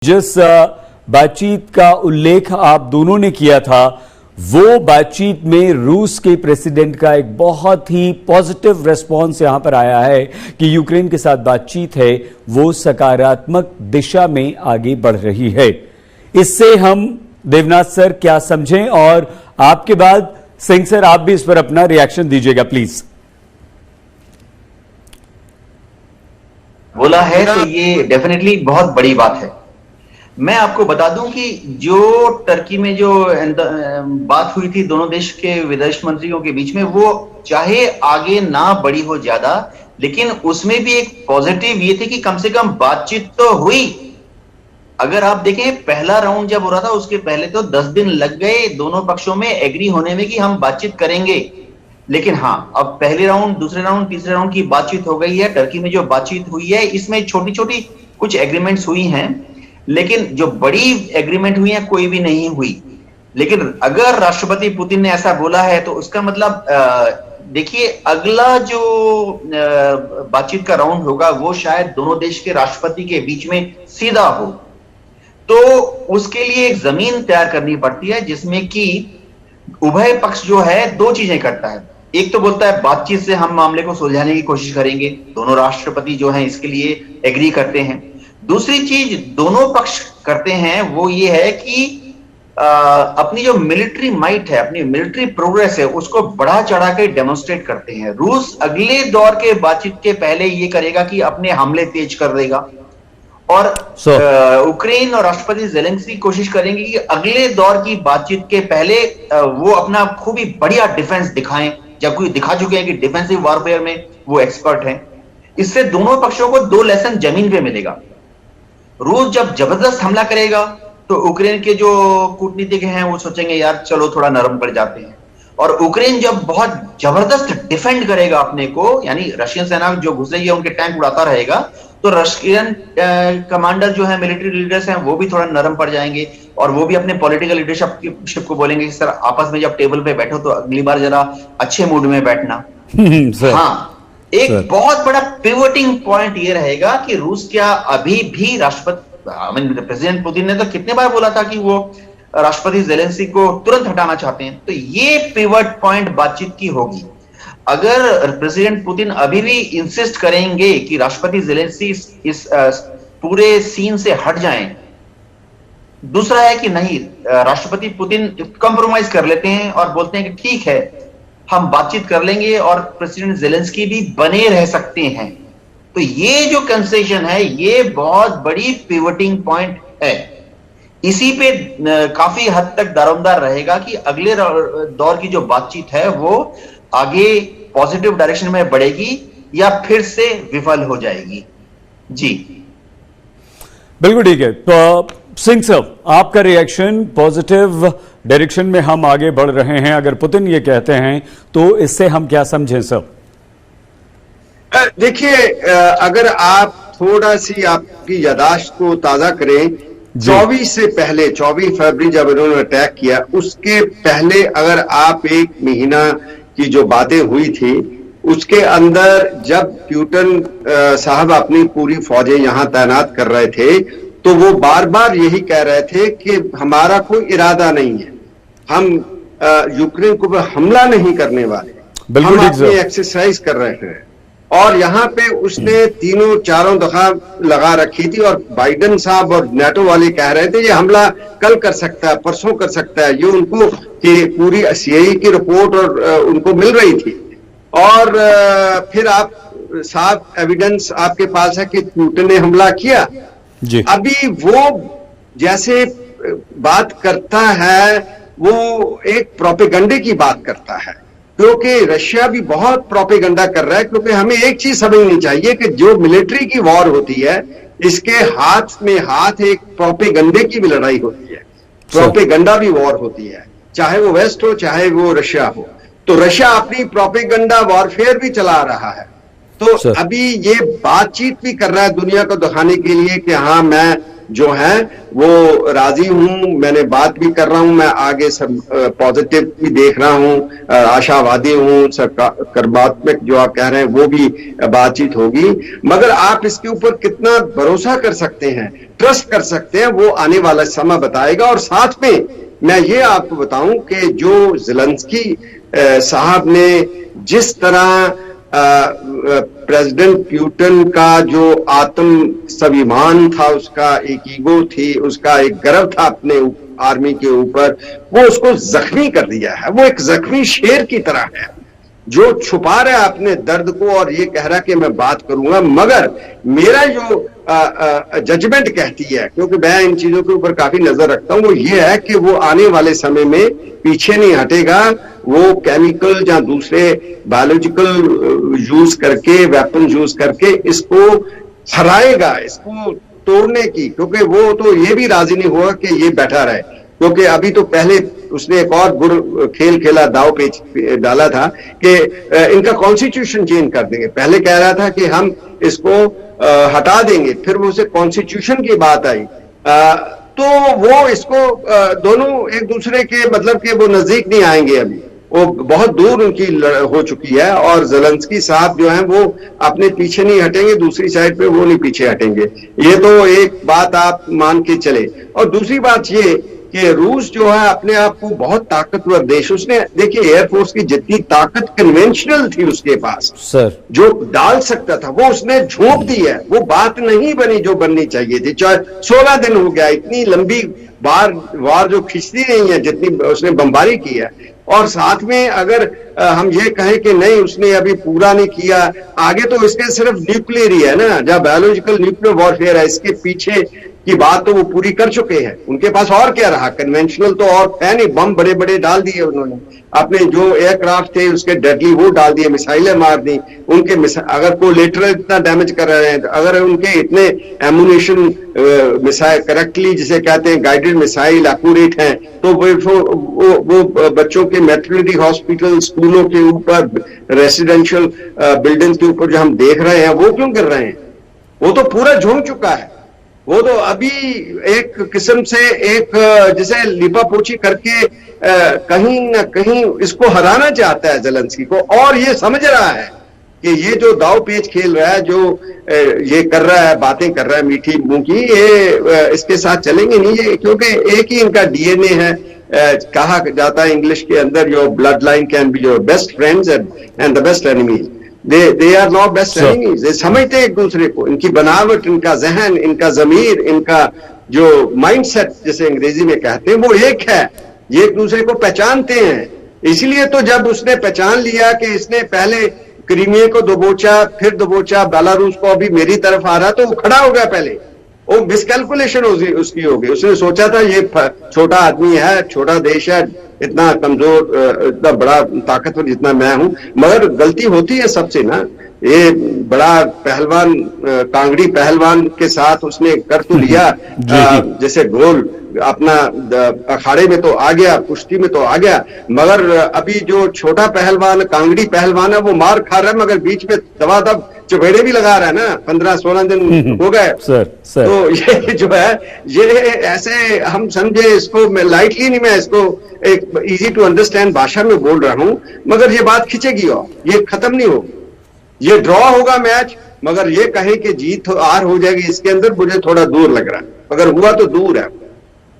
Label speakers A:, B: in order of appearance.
A: जिस बातचीत का उल्लेख आप दोनों ने किया था, वो बातचीत में रूस के प्रेसिडेंट का एक बहुत ही पॉजिटिव रिस्पॉन्स यहां पर आया है कि यूक्रेन के साथ बातचीत है वो सकारात्मक दिशा में आगे बढ़ रही है। इससे हम देवनाथ सर क्या समझें, और आपके बाद सिंह सर आप भी इस पर अपना रिएक्शन दीजिएगा प्लीज।
B: बोला है तो ये डेफिनेटली बहुत बड़ी बात है। मैं आपको बता दूं कि जो टर्की में जो बात हुई थी दोनों देश के विदेश मंत्रियों के बीच में, वो चाहे आगे ना बढ़ी हो ज्यादा, लेकिन उसमें भी एक पॉजिटिव ये थी कि कम से कम बातचीत तो हुई। अगर आप देखें पहला राउंड जब हो रहा था उसके पहले तो 10 दिन लग गए दोनों पक्षों में एग्री होने में कि हम बातचीत करेंगे। लेकिन हाँ, अब पहले राउंड, दूसरे राउंड, तीसरे राउंड की बातचीत हो गई है। टर्की में जो बातचीत हुई है इसमें छोटी छोटी कुछ एग्रीमेंट्स हुई हैं, लेकिन जो बड़ी एग्रीमेंट हुई है कोई भी नहीं हुई। लेकिन अगर राष्ट्रपति पुतिन ने ऐसा बोला है तो उसका मतलब देखिए, अगला जो बातचीत का राउंड होगा वो शायद दोनों देश के राष्ट्रपति के बीच में सीधा हो। तो उसके लिए एक जमीन तैयार करनी पड़ती है जिसमें कि उभय पक्ष जो है दो चीजें करता है। एक तो बोलता है बातचीत से हम मामले को सुलझाने की कोशिश करेंगे, दोनों राष्ट्रपति जो हैं इसके लिए एग्री करते हैं। दूसरी चीज दोनों पक्ष करते हैं वो ये है कि अपनी जो मिलिट्री माइट है, अपनी मिलिट्री प्रोग्रेस है, उसको बढ़ा चढ़ा के डेमोन्स्ट्रेट करते हैं। रूस अगले दौर के बातचीत के पहले ये करेगा कि अपने हमले तेज कर देगा, और यूक्रेन और राष्ट्रपति ज़ेलेंस्की कोशिश करेंगे कि अगले दौर की बातचीत के पहले वो अपना खूब ही बढ़िया डिफेंस दिखाएं, जबकि दिखा चुके हैं कि डिफेंसिव वॉरफेयर में वो एक्सपर्ट हैं। इससे दोनों पक्षों को दो लेसन जमीन पे मिलेगा। रूस जब जबरदस्त हमला करेगा तो यूक्रेन के जो कूटनीतिज्ञ हैं वो सोचेंगे यार चलो थोड़ा नरम पड़ जाते हैं, और यूक्रेन जब बहुत जबरदस्त डिफेंड करेगा अपने को, यानी रशियन सेना जो घुस रही है उनके टैंक उड़ाता रहेगा, तो रशियन कमांडर जो है, मिलिट्री लीडर्स हैं, वो भी थोड़ा नरम पड़ जाएंगे और वो भी अपने पॉलिटिकल लीडरशिप को बोलेंगे कि सर आपस में जब टेबल पे बैठो तो अगली बार जरा अच्छे मूड में बैठना। हाँ, एक बहुत बड़ा पिवटिंग पॉइंट ये रहेगा कि रूस क्या अभी भी प्रेसिडेंट पुतिन ने तो कितने बार बोला था कि वो राष्ट्रपति ज़ेलेंस्की को तुरंत हटाना चाहते हैं, तो ये पिवट पॉइंट बातचीत की होगी। अगर प्रेसिडेंट पुतिन अभी भी इंसिस्ट करेंगे कि राष्ट्रपति ज़ेलेंस्की इस पूरे सीन से हट जाएं, दूसरा है कि नहीं, राष्ट्रपति पुतिन कंप्रोमाइज कर लेते हैं और बोलते हैं कि ठीक है हम बातचीत कर लेंगे और प्रेसिडेंट ज़ेलेंस्की भी बने रह सकते हैं। तो ये जो कंसेशन है ये बहुत बड़ी पिवटिंग पॉइंट है। इसी पे काफी हद तक दारोमदार रहेगा कि अगले दौर की जो बातचीत है वो आगे पॉजिटिव डायरेक्शन में बढ़ेगी या फिर से विफल हो जाएगी। जी
A: बिल्कुल ठीक है। तो सिंह साहब, आपका रिएक्शन, पॉजिटिव डायरेक्शन में हम आगे बढ़ रहे हैं अगर पुतिन ये कहते हैं तो इससे हम क्या समझें सब?
C: देखिए, अगर आप थोड़ा सी आपकी यादाश्त को ताजा करें, 24 से पहले, 24 फरवरी जब इन्होंने अटैक किया उसके पहले अगर आप एक महीना की जो बातें हुई थी उसके अंदर जब पुतिन साहब अपनी पूरी फौजें यहां तैनात कर रहे थे तो वो बार बार यही कह रहे थे कि हमारा कोई इरादा नहीं है, हम यूक्रेन को हमला नहीं करने वाले, हम अपनी एक्सरसाइज कर रहे हैं। और यहाँ पे उसने तीनों चारों दफा लगा रखी थी, और बाइडेन साहब और नाटो वाले कह रहे थे ये हमला कल कर सकता है, परसों कर सकता है, ये उनको कि पूरी सीआईए की रिपोर्ट और उनको मिल रही थी। और फिर आप साफ एविडेंस आपके पास है कि पुतिन ने हमला किया जी। अभी वो जैसे बात करता है वो एक प्रोपेगंडे की बात करता है, क्योंकि रशिया भी बहुत प्रोपेगंडा कर रहा है। क्योंकि हमें एक चीज समझनी चाहिए कि जो मिलिट्री की वॉर होती है इसके हाथ में हाथ एक प्रोपेगंडे की भी लड़ाई होती है, प्रोपेगंडा भी वॉर होती है, चाहे वो वेस्ट हो चाहे वो रशिया हो। तो रशिया अपनी प्रोपेगंडा वॉरफेयर भी चला रहा है। तो अभी ये बातचीत भी कर रहा है दुनिया को दिखाने के लिए कि हाँ मैं जो हैं वो राजी हूं, मैंने बात भी कर रहा हूं, मैं आगे सब पॉजिटिव भी देख रहा हूं, आशावादी हूं, सकारात्मक जो आप कह रहे हैं वो भी बातचीत होगी। मगर आप इसके ऊपर कितना भरोसा कर सकते हैं, ट्रस्ट कर सकते हैं, वो आने वाला समय बताएगा। और साथ में मैं ये आपको बताऊं कि जो ज़ेलेंस्की साहब ने जिस तरह प्रेसिडेंट पुतिन का जो आत्म स्वाभिमान था, उसका एक ईगो थी, उसका एक गर्व था अपने आर्मी के ऊपर, वो उसको जख्मी कर दिया है। वो एक जख्मी शेर की तरह है जो छुपा रहा है अपने दर्द को और ये कह रहा है कि मैं बात करूंगा। मगर मेरा जो जजमेंट कहती है, क्योंकि मैं इन चीजों के ऊपर काफी नजर रखता हूं, वो ये है कि वो आने वाले समय में पीछे नहीं हटेगा। वो केमिकल या दूसरे बायोलॉजिकल यूज करके, वेपन यूज करके इसको हराएगा, इसको तोड़ने की, क्योंकि वो तो ये भी राजी नहीं होगा कि ये बैठा रहे। क्योंकि अभी तो पहले उसने एक और बुरा खेल खेला, दाव पेच डाला था कि इनका कॉन्स्टिट्यूशन चेंज कर देंगे। पहले कह रहा था कि हम इसको हटा देंगे, फिर वो उसे कॉन्स्टिट्यूशन की बात आई, तो वो इसको दोनों एक दूसरे के मतलब कि वो नजदीक नहीं आएंगे। अभी वो बहुत दूर उनकी हो चुकी है और ज़ेलेंस्की साहब जो हैं वो अपने पीछे नहीं हटेंगे, दूसरी साइड पे वो नहीं पीछे हटेंगे। ये तो एक बात आप मान के चले। और दूसरी बात ये कि रूस जो है अपने आप को बहुत ताकतवर देश, उसने देखिए एयरफोर्स की जितनी ताकत कन्वेंशनल थी उसके पास
A: सर,
C: जो डाल सकता था वो उसने झोंक दी है। वो बात नहीं बनी जो बननी चाहिए थी। 16 दिन हो गया, इतनी लंबी वार जो खिंचती नहीं है जितनी उसने बमबारी की है। और साथ में अगर हम ये कहें कि नहीं उसने अभी पूरा नहीं किया, आगे तो इसके सिर्फ न्यूक्लियर ही है ना, जब बायोलॉजिकल न्यूक्लियर वॉरफेयर है, इसके पीछे की बात तो वो पूरी कर चुके हैं। उनके पास और क्या रहा, कन्वेंशनल तो और है नहीं। बम बड़े बड़े डाल दिए उन्होंने, अपने जो एयरक्राफ्ट थे उसके डेडली वो डाल दिए, मिसाइलें मार दी उनके। अगर कोलेटरल इतना डैमेज कर रहे हैं, अगर उनके इतने एमुनेशन मिसाइल करेक्टली जिसे कहते हैं गाइडेड मिसाइल एक्यूरेट हैं, तो वो बच्चों के मैटरनिटी हॉस्पिटल, स्कूलों के ऊपर, रेसिडेंशियल बिल्डिंग के ऊपर जो हम देख रहे हैं वो क्यों कर रहे हैं? वो तो पूरा झोंक चुका है। वो तो अभी एक किस्म से एक जैसे लिपापोछी करके कहीं ना कहीं इसको हराना चाहता है ज़ेलेंस्की को, और ये समझ रहा है कि ये जो दाव पेच खेल रहा है, जो ये कर रहा है, बातें कर रहा है मीठी मुंह की, ये इसके साथ चलेंगे नहीं। ये क्योंकि एक ही इनका डीएनए है। कहा जाता है इंग्लिश के अंदर, your bloodline can be your best friends and the best enemies. They are not best enemies. ये समझते हैं एक दूसरे को, इनकी बनावट, इनका जहन, इनका जमीर, इनका जो माइंडसेट जिसे अंग्रेजी में कहते हैं वो एक है। ये एक दूसरे को पहचानते हैं। इसलिए तो जब उसने पहचान लिया कि इसने पहले क्रीमिया को दबोचा, फिर दबोचा बेलारूस को, अभी मेरी तरफ आ रहा, तो वो खड़ा हो गया। पहले वो मिसकैलकुलेशन उसकी हो गई। उसने सोचा था ये छोटा आदमी है, छोटा देश है, इतना कमजोर, इतना बड़ा ताकतवर जितना मैं हूं, मगर गलती होती है सबसे ना। ये बड़ा पहलवान, कांगड़ी पहलवान के साथ उसने कर तो लिया, जैसे गोल अपना अखाड़े में तो आ गया, कुश्ती में तो आ गया, मगर अभी जो छोटा पहलवान, कांगड़ी पहलवान है, वो मार खा रहा है, मगर बीच में दबादब चपेड़े भी लगा रहा है ना। 15-16 दिन हो गए सर। तो ये जो है, ये ऐसे हम समझे इसको, मैं लाइटली नहीं, मैं इसको एक इजी टू अंडरस्टैंड भाषा में बोल रहा हूं, मगर ये बात खिंचेगी और ये खत्म नहीं होगी। ये ड्रॉ होगा मैच, मगर ये कहे कि जीत हार हो जाएगी, इसके अंदर मुझे थोड़ा दूर लग रहा है। अगर हुआ तो दूर है।